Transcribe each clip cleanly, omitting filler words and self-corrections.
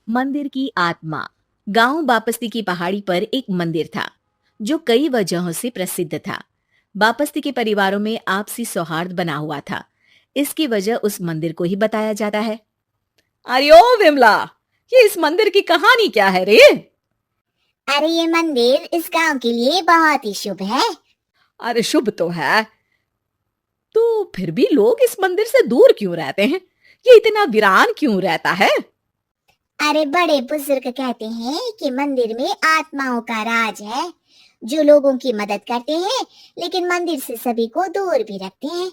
मंदिर की आत्मा। गांव बापस्ती की पहाड़ी पर एक मंदिर था जो कई वजहों से प्रसिद्ध था। बापस्ती के परिवारों में आपसी सौहार्द बना हुआ था। इसकी वजह उस मंदिर को ही बताया जाता है। अरे ओ विमला, ये इस मंदिर की कहानी क्या है रे? अरे ये मंदिर इस गांव के लिए बहुत ही शुभ है। अरे शुभ तो है, तो फिर भी लोग इस मंदिर से दूर क्यों रहते हैं? ये इतना वीरान क्यों रहता है? अरे बड़े बुजुर्ग कहते हैं कि मंदिर में आत्माओं का राज है, जो लोगों की मदद करते हैं लेकिन मंदिर से सभी को दूर भी रखते हैं।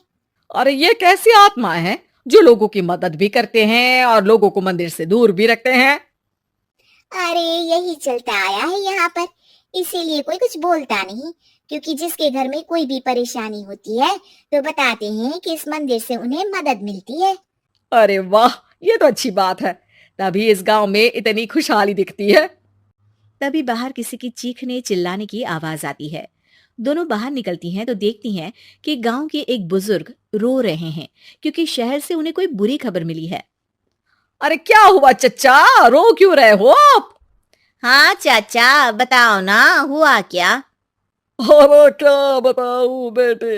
अरे ये कैसी आत्मा है जो लोगों की मदद भी करते हैं और लोगों को मंदिर से दूर भी रखते हैं? अरे यही चलता आया है यहाँ पर, इसीलिए कोई कुछ बोलता नहीं, क्योंकि जिसके घर में कोई भी परेशानी होती है तो बताते हैं कि इस मंदिर से उन्हें मदद मिलती है। अरे वाह, ये तो अच्छी बात है। तभी इस गांव में इतनी खुशहाली दिखती है। तभी बाहर किसी की चीखने चिल्लाने की आवाज आती है। दोनों बाहर निकलती हैं तो देखती हैं कि गांव के एक बुजुर्ग रो रहे हैं क्योंकि शहर से उन्हें कोई बुरी खबर मिली है। अरे क्या हुआ चच्चा, रो क्यों रहे हो आप? हाँ चाचा, बताओ ना, हुआ क्या? अरे क्या बताऊं बेटे,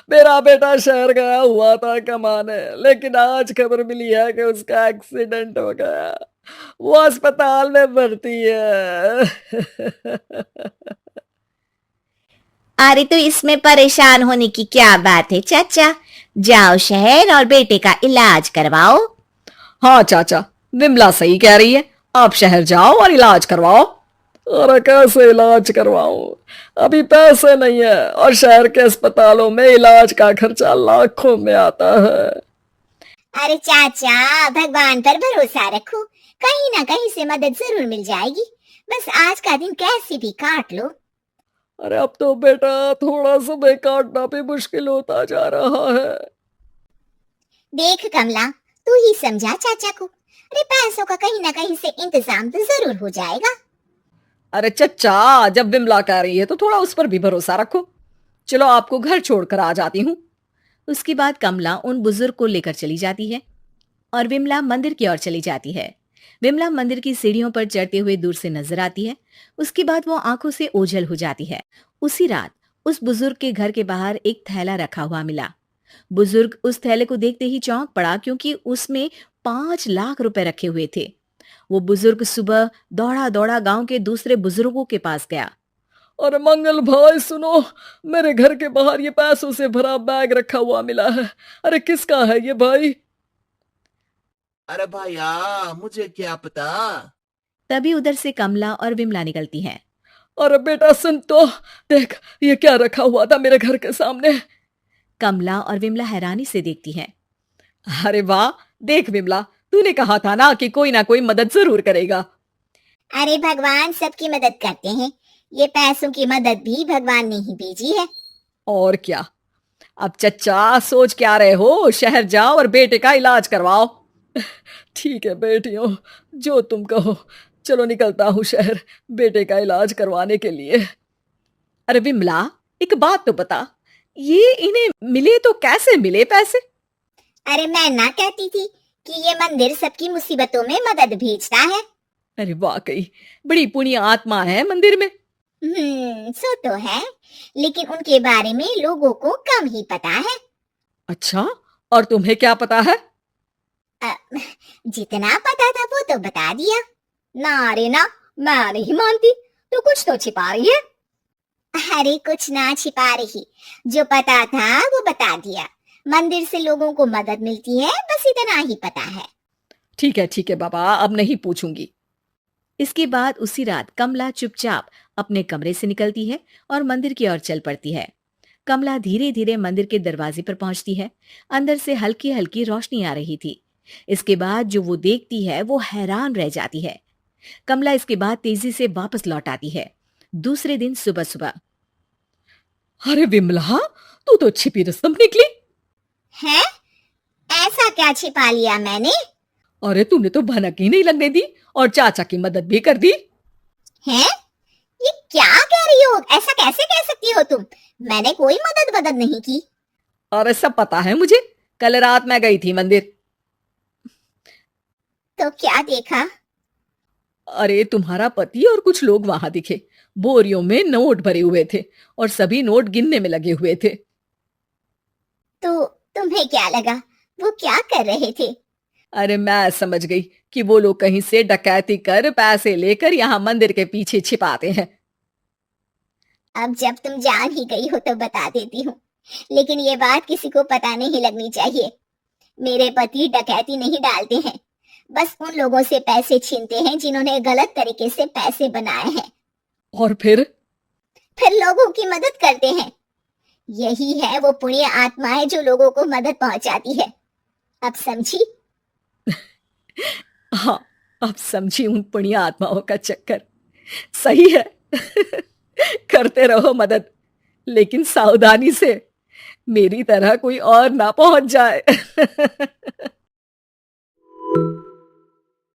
मेरा बेटा शहर गया हुआ था कमाने, लेकिन आज खबर मिली है कि उसका एक्सीडेंट हो गया। वो अस्पताल में भर्ती है। अरे तो इसमें परेशान होने की क्या बात है चाचा, जाओ शहर और बेटे का इलाज करवाओ। हाँ चाचा, विमला सही कह रही है। आप शहर जाओ और इलाज करवाओ। अरे कैसे इलाज करवाऊं, अभी पैसे नहीं है और शहर के अस्पतालों में इलाज का खर्चा लाखों में आता है। अरे चाचा, भगवान पर भरोसा रखो, कहीं ना कहीं से मदद जरूर मिल जाएगी। बस आज का दिन कैसे भी काट लो। अरे अब तो बेटा थोड़ा समय काटना भी मुश्किल होता जा रहा है। देख कमला, तू ही समझा चाचा को। अरे पैसों का कहीं ना कहीं से इंतजाम तो जरूर हो जाएगा। अरे चच्चा, जब विमला कह रही है तो थोड़ा उस पर भी भरोसा रखो। चलो आपको घर छोड़कर आ जाती हूँ। उसके बाद कमला उन बुजुर्ग को लेकर चली जाती है और विमला मंदिर की ओर चली जाती है। विमला मंदिर की सीढ़ियों पर चढ़ते हुए दूर से नजर आती है। उसके बाद वो आंखों से ओझल हो जाती है। उसी रात उस बुजुर्ग के घर के बाहर एक थैला रखा हुआ मिला। बुजुर्ग उस थैले को देखते ही चौंक पड़ा क्योंकि उसमें 5 लाख रुपए रखे हुए थे। वो बुजुर्ग सुबह दौड़ा दौड़ा गांव के दूसरे बुजुर्गों के पास गया। अरे मंगल भाई सुनो, मेरे घर के बाहर ये पैसों से भरा बैग रखा हुआ मिला है। अरे किसका है ये भाई? अरे भैया, मुझे क्या पता। तभी उधर से कमला और विमला निकलती हैं। अरे बेटा सुन तो, देख ये क्या रखा हुआ था मेरे घर के सामने। कमला और विमला हैरानी से देखती हैं। अरे वाह, देख विमला, तूने कहा था ना कि कोई ना कोई मदद जरूर करेगा। अरे भगवान सबकी मदद करते हैं, ये पैसों की मदद भी भगवान ने ही भेजी है। और क्या। अब चच्चा सोच क्या रहे हो, शहर जाओ और बेटे का इलाज करवाओ। ठीक है बेटियों, जो तुम कहो। चलो निकलता हूँ शहर बेटे का इलाज करवाने के लिए। अरे विमला, एक बात तो बता, ये इन्हें मिले तो कैसे मिले पैसे? अरे मैं ना कहती थी कि ये मंदिर सबकी मुसीबतों में मदद भेजता है। अरे वाकई बड़ी पुण्य आत्मा है मंदिर में। सो तो है, लेकिन उनके बारे में लोगों को कम ही पता है। अच्छा, और तुम्हें क्या पता है? अ, जितना पता था वो तो बता दिया। ना रे ना, मैं नहीं मानती, तू कुछ तो छिपा रही है। अरे कुछ ना छिपा रही, जो पता था वो बता दिया। मंदिर से लोगों को मदद मिलती है, बस इतना ही पता है। ठीक है बाबा, अब नहीं पूछूंगी। इसके बाद उसी रात कमला चुपचाप अपने कमरे से निकलती है और मंदिर की ओर चल पड़ती है। कमला धीरे धीरे मंदिर के दरवाजे पर पहुंचती है। अंदर से हल्की हल्की रोशनी आ रही थी। इसके बाद जो वो देखती है वो हैरान रह जाती है। कमला इसके बाद तेजी से वापस लौट आती है। दूसरे दिन सुबह सुबह। अरे विमला, तू तो छिपी रुस्तम निकली। है? ऐसा क्या छिपा लिया मैंने? अरे तूने तो भनक ही नहीं लगने दी और चाचा की मदद भी कर दी। है? ये क्या कह रही हो? ऐसा कैसे कह सकती हो तुम? मैंने कोई मदद नहीं की। अरे सब पता है मुझे, कल रात मैं गई थी मंदिर। तो क्या देखा? अरे तुम्हारा पति और कुछ लोग वहां दिखे। बोरियों में नोट भरे हुए थे और सभी नोट गिनने में लगे हुए थे। तो तुम्हें क्या लगा, वो क्या कर रहे थे? अरे मैं समझ गई कि वो लोग कहीं से डकैती कर पैसे लेकर यहाँ मंदिर के पीछे छिपाते हैं। अब जब तुम जान ही गई हो तो बता देती हूँ, लेकिन ये बात किसी को पता नहीं लगनी चाहिए। मेरे पति डकैती नहीं डालते हैं, बस उन लोगों से पैसे छीनते हैं जिन्होंने गलत तरीके से पैसे बनाए हैं। और फिर लोगों की मदद करते हैं। यही है वो पुण्य आत्माएं जो लोगों को मदद पहुंचाती है। अब समझी? हाँ, अब समझी उन पुण्य आत्माओं का चक्कर। सही है। करते रहो मदद, लेकिन सावधानी से, मेरी तरह कोई और ना पहुंच जाए।